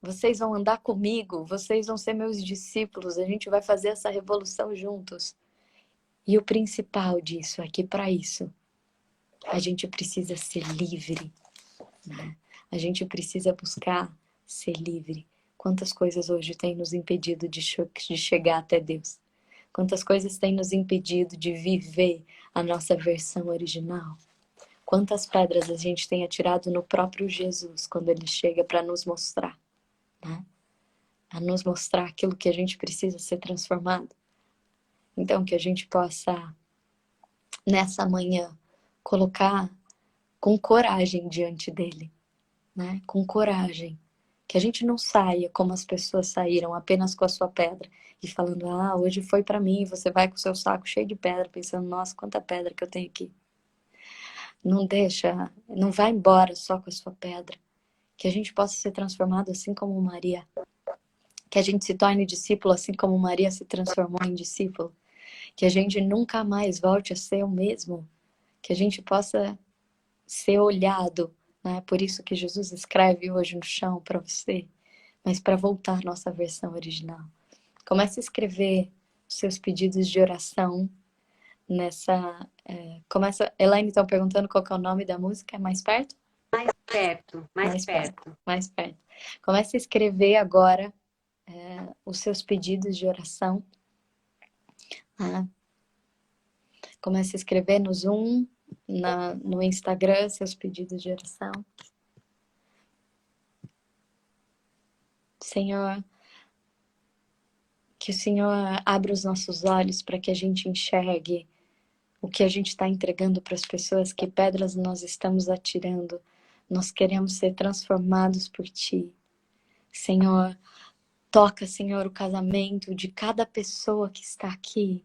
Vocês vão andar comigo, vocês vão ser meus discípulos, a gente vai fazer essa revolução juntos. E o principal disso é que para isso a gente precisa ser livre, né? A gente precisa buscar ser livre. Quantas coisas hoje têm nos impedido de chegar até Deus? Quantas coisas têm nos impedido de viver a nossa versão original? Quantas pedras a gente tem atirado no próprio Jesus quando ele chega para nos mostrar, né? A nos mostrar aquilo que a gente precisa ser transformado. Então, que a gente possa, nessa manhã, colocar com coragem diante dele, né? Com coragem. Que a gente não saia como as pessoas saíram, apenas com a sua pedra e falando: ah, hoje foi para mim. Você vai com o seu saco cheio de pedra, pensando: nossa, quanta pedra que eu tenho aqui. Não deixa, não vai embora só com a sua pedra. Que a gente possa ser transformado assim como Maria. Que a gente se torne discípulo assim como Maria se transformou em discípulo. Que a gente nunca mais volte a ser o mesmo. Que a gente possa ser olhado, né? Por isso que Jesus escreve hoje no chão para você, mas para voltar à nossa versão original. Comece a escrever os seus pedidos de oração nessa... Elaine, estão perguntando qual que é o nome da música, é Mais Perto? Mais perto, mais perto. Mais perto. Comece a escrever agora os seus pedidos de oração. Né? Comece a escrever no Zoom, no Instagram, seus pedidos de oração. Senhor, que o Senhor abra os nossos olhos para que a gente enxergue o que a gente está entregando para as pessoas, que pedras nós estamos atirando. Nós queremos ser transformados por Ti. Senhor, toca, Senhor, o casamento de cada pessoa que está aqui,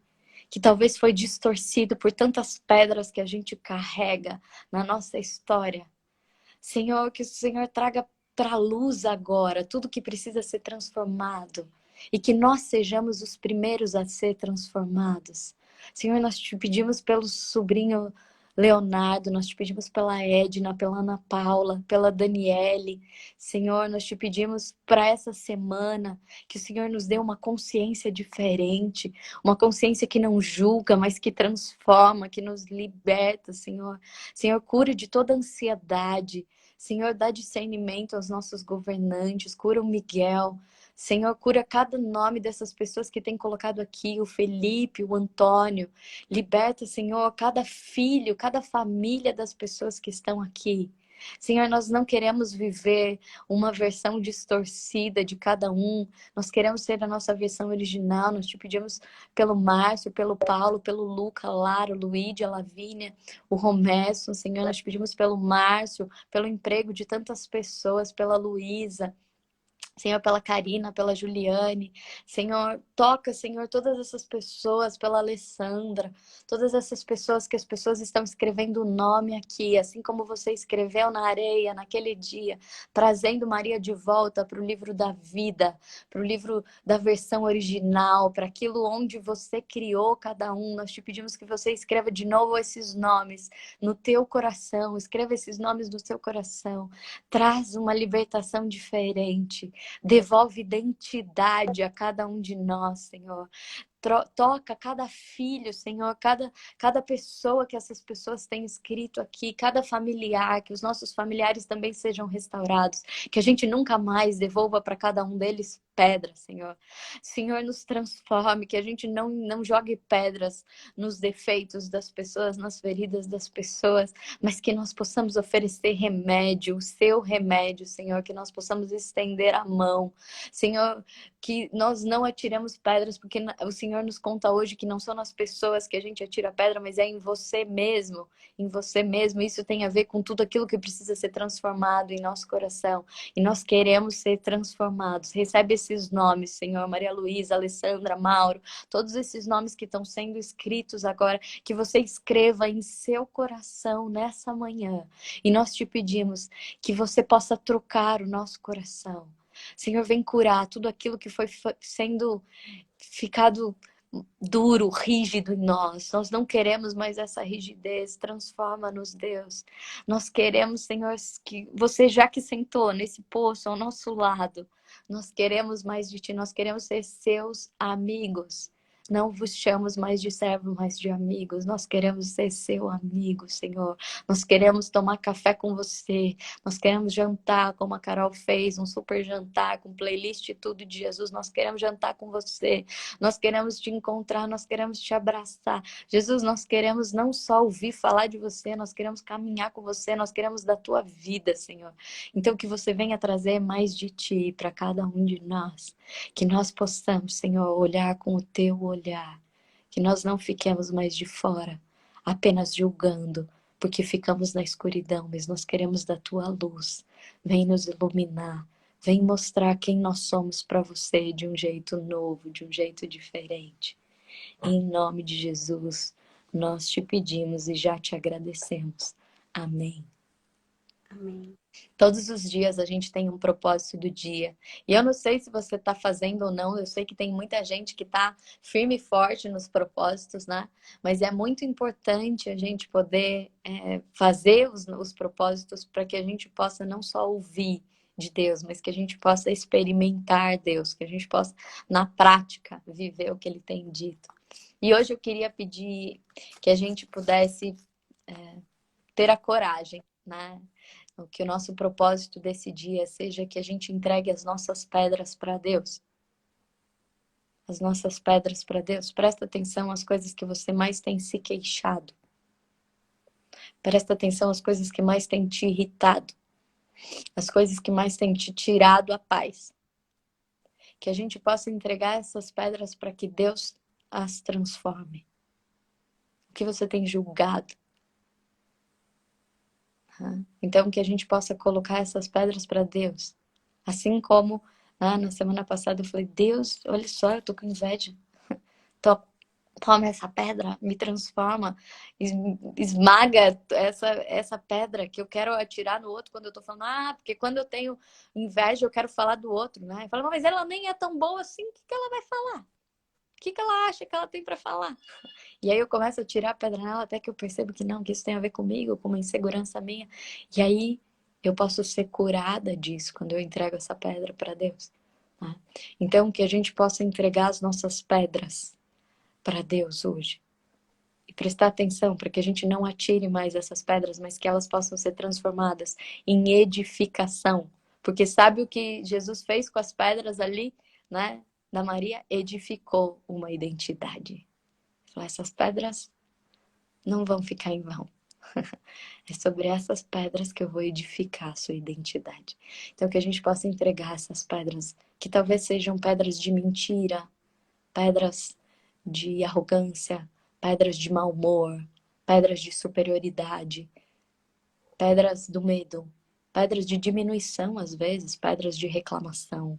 que talvez foi distorcido por tantas pedras que a gente carrega na nossa história. Senhor, que o Senhor traga para a luz agora tudo que precisa ser transformado e que nós sejamos os primeiros a ser transformados. Senhor, nós te pedimos pelo sobrinho Leonardo, nós te pedimos pela Edna, pela Ana Paula, pela Daniele. Senhor, nós te pedimos para essa semana que o Senhor nos dê uma consciência diferente, uma consciência que não julga, mas que transforma, que nos liberta, Senhor. Senhor, cura de toda ansiedade. Senhor, dá discernimento aos nossos governantes, cura o Miguel. Senhor, cura cada nome dessas pessoas que tem colocado aqui, o Felipe, o Antônio. Liberta, Senhor, cada filho, cada família das pessoas que estão aqui. Senhor, nós não queremos viver uma versão distorcida de cada um. Nós queremos ser a nossa versão original. Nós te pedimos pelo Márcio, pelo Paulo, pelo Luca, Lara, o Luíde, a Lavínia, o Romesso. Senhor, nós te pedimos pelo Márcio, pelo emprego de tantas pessoas, pela Luísa, Senhor, pela Karina, pela Juliane. Senhor, toca, Senhor, todas essas pessoas, pela Alessandra, todas essas pessoas que as pessoas estão escrevendo o nome aqui, assim como você escreveu na areia naquele dia, trazendo Maria de volta para o livro da vida, para o livro da versão original, para aquilo onde você criou cada um. Nós te pedimos que você escreva de novo esses nomes no teu coração, escreva esses nomes no seu coração. Traz uma libertação diferente. Devolve identidade a cada um de nós, Senhor. Toca cada filho, Senhor, cada pessoa que essas pessoas têm escrito aqui, cada familiar, que os nossos familiares também sejam restaurados, que a gente nunca mais devolva para cada um deles pedra, Senhor. Senhor, nos transforme, que a gente não jogue pedras nos defeitos das pessoas, nas feridas das pessoas, mas que nós possamos oferecer remédio, o seu remédio, Senhor, que nós possamos estender a mão, Senhor, que nós não atiremos pedras, porque o Senhor nos conta hoje que não são nas pessoas que a gente atira pedra, mas é em você mesmo, em você mesmo. Isso tem a ver com tudo aquilo que precisa ser transformado em nosso coração. E nós queremos ser transformados. Recebe esses nomes, Senhor, Maria Luísa, Alessandra, Mauro, todos esses nomes que estão sendo escritos agora, que você escreva em seu coração nessa manhã. E nós te pedimos que você possa trocar o nosso coração. Senhor, vem curar tudo aquilo que foi sendo ficado duro, rígido em nós. Nós não queremos mais essa rigidez. Transforma-nos, Deus. Nós queremos, Senhor, que você, já que sentou nesse poço ao nosso lado, nós queremos mais de Ti. Nós queremos ser seus amigos. Não vos chamamos mais de servo, mas de amigos. Nós queremos ser seu amigo, Senhor. Nós queremos tomar café com você. Nós queremos jantar, como a Carol fez, um super jantar com playlist e tudo de Jesus. Nós queremos jantar com você. Nós queremos te encontrar, nós queremos te abraçar. Jesus, nós queremos não só ouvir falar de você, nós queremos caminhar com você, nós queremos da tua vida, Senhor. Então que você venha trazer mais de ti para cada um de nós. Que nós possamos, Senhor, olhar com o teu olhar. Que nós não fiquemos mais de fora, apenas julgando, porque ficamos na escuridão, mas nós queremos da tua luz. Vem nos iluminar. Vem mostrar quem nós somos para você de um jeito novo, de um jeito diferente. Em nome de Jesus, nós te pedimos e já te agradecemos. Amém. Amém. Todos os dias a gente tem um propósito do dia. E eu não sei se você está fazendo ou não, eu sei que tem muita gente que está firme e forte nos propósitos, né? Mas é muito importante a gente poder fazer os propósitos para que a gente possa não só ouvir de Deus, mas que a gente possa experimentar Deus, que a gente possa, na prática, viver o que Ele tem dito. E hoje eu queria pedir que a gente pudesse ter a coragem, né? Que o nosso propósito desse dia seja que a gente entregue as nossas pedras para Deus. As nossas pedras para Deus. Presta atenção às coisas que você mais tem se queixado. Presta atenção às coisas que mais têm te irritado. As coisas que mais têm te tirado a paz. Que a gente possa entregar essas pedras para que Deus as transforme. O que você tem julgado. Então, que a gente possa colocar essas pedras para Deus. Assim como na semana passada eu falei, Deus, olha só, eu tô com inveja. Toma essa pedra, me transforma, esmaga essa pedra que eu quero atirar no outro quando eu tô falando, porque quando eu tenho inveja eu quero falar do outro, né? Eu falo, mas ela nem é tão boa assim, o que ela vai falar? O que ela acha que ela tem para falar? E aí eu começo a tirar a pedra nela até que eu percebo que não, que isso tem a ver comigo, com uma insegurança minha. E aí eu posso ser curada disso quando eu entrego essa pedra para Deus. Né? Então que a gente possa entregar as nossas pedras para Deus hoje. E prestar atenção para que a gente não atire mais essas pedras, mas que elas possam ser transformadas em edificação. Porque sabe o que Jesus fez com as pedras ali, né? Da Maria? Edificou uma identidade. Essas pedras não vão ficar em vão. É sobre essas pedras que eu vou edificar a sua identidade. Então que a gente possa entregar essas pedras, que talvez sejam pedras de mentira, pedras de arrogância, pedras de mau humor, pedras de superioridade, pedras do medo, pedras de diminuição às vezes, pedras de reclamação.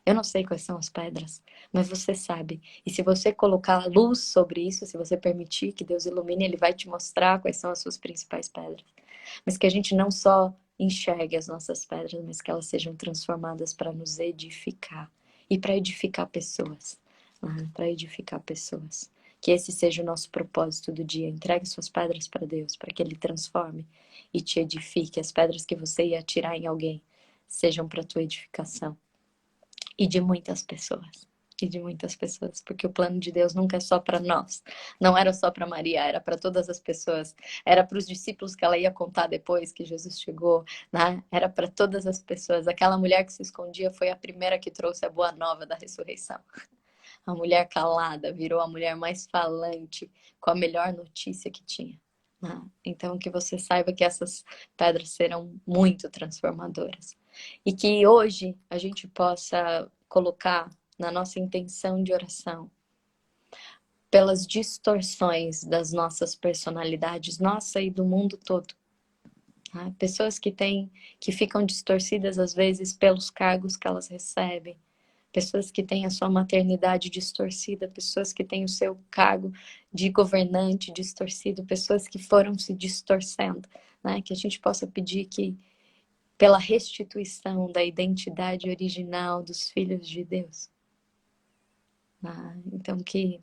Eu não sei quais são as pedras, mas você sabe. E se você colocar luz sobre isso, se você permitir que Deus ilumine, Ele vai te mostrar quais são as suas principais pedras. Mas que a gente não só enxergue as nossas pedras, mas que elas sejam transformadas para nos edificar e para edificar pessoas. Para edificar pessoas. Que esse seja o nosso propósito do dia. Entregue suas pedras para Deus, para que Ele transforme e te edifique. As pedras que você ia atirar em alguém sejam para a tua edificação. E de muitas pessoas. E de muitas pessoas, porque o plano de Deus nunca é só para nós. Não era só para Maria, era para todas as pessoas. Era para os discípulos que ela ia contar depois que Jesus chegou, né? Era para todas as pessoas. Aquela mulher que se escondia foi a primeira que trouxe a boa nova da ressurreição. A mulher calada virou a mulher mais falante, com a melhor notícia que tinha. Né? Então, que você saiba que essas pedras serão muito transformadoras. E que hoje a gente possa colocar na nossa intenção de oração pelas distorções das nossas personalidades, nossa e do mundo todo. Tá? Pessoas que ficam distorcidas às vezes pelos cargos que elas recebem, pessoas que têm a sua maternidade distorcida, pessoas que têm o seu cargo de governante distorcido, pessoas que foram se distorcendo, né? Que a gente possa pedir que pela restituição da identidade original dos filhos de Deus. Então, que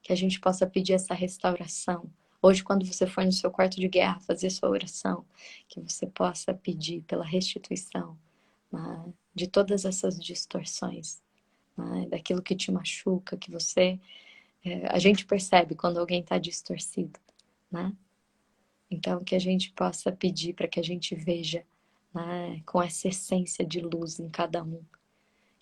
a gente possa pedir essa restauração. Hoje, quando você for no seu quarto de guerra fazer sua oração, que você possa pedir pela restituição, de todas essas distorções, daquilo que te machuca, que você... a gente percebe quando alguém está distorcido, né? Então, que a gente possa pedir para que a gente veja, né, com essa essência de luz em cada um,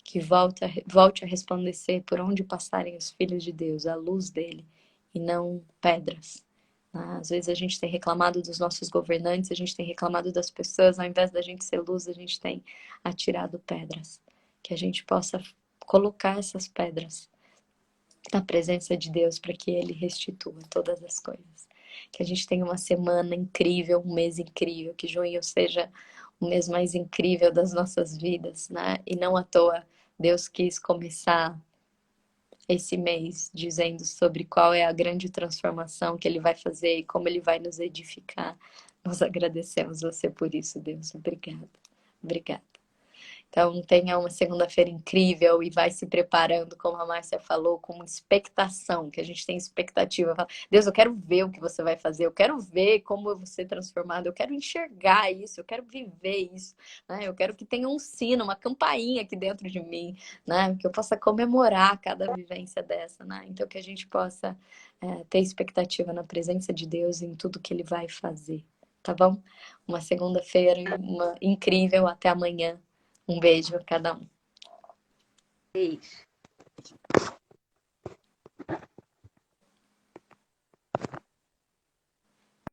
que volte a resplandecer por onde passarem os filhos de Deus, a luz dele, e não pedras. Às vezes a gente tem reclamado dos nossos governantes, a gente tem reclamado das pessoas, ao invés da gente ser luz, a gente tem atirado pedras. Que a gente possa colocar essas pedras na presença de Deus para que Ele restitua todas as coisas. Que a gente tenha uma semana incrível, um mês incrível, que junho seja o mês mais incrível das nossas vidas, né? E não à toa Deus quis começar esse mês dizendo sobre qual é a grande transformação que Ele vai fazer e como Ele vai nos edificar. Nós agradecemos você por isso, Deus. Obrigada. Obrigada. Então, tenha uma segunda-feira incrível e vai se preparando, como a Márcia falou, com expectação, que a gente tem expectativa. Fala, Deus, eu quero ver o que você vai fazer, eu quero ver como eu vou ser transformado, eu quero enxergar isso, eu quero viver isso, né? Eu quero que tenha um sino, uma campainha aqui dentro de mim, né? Que eu possa comemorar cada vivência dessa, né? Então, que a gente possa ter expectativa na presença de Deus em tudo que Ele vai fazer, tá bom? Uma segunda-feira incrível, até amanhã. Um beijo a cada um. Beijo.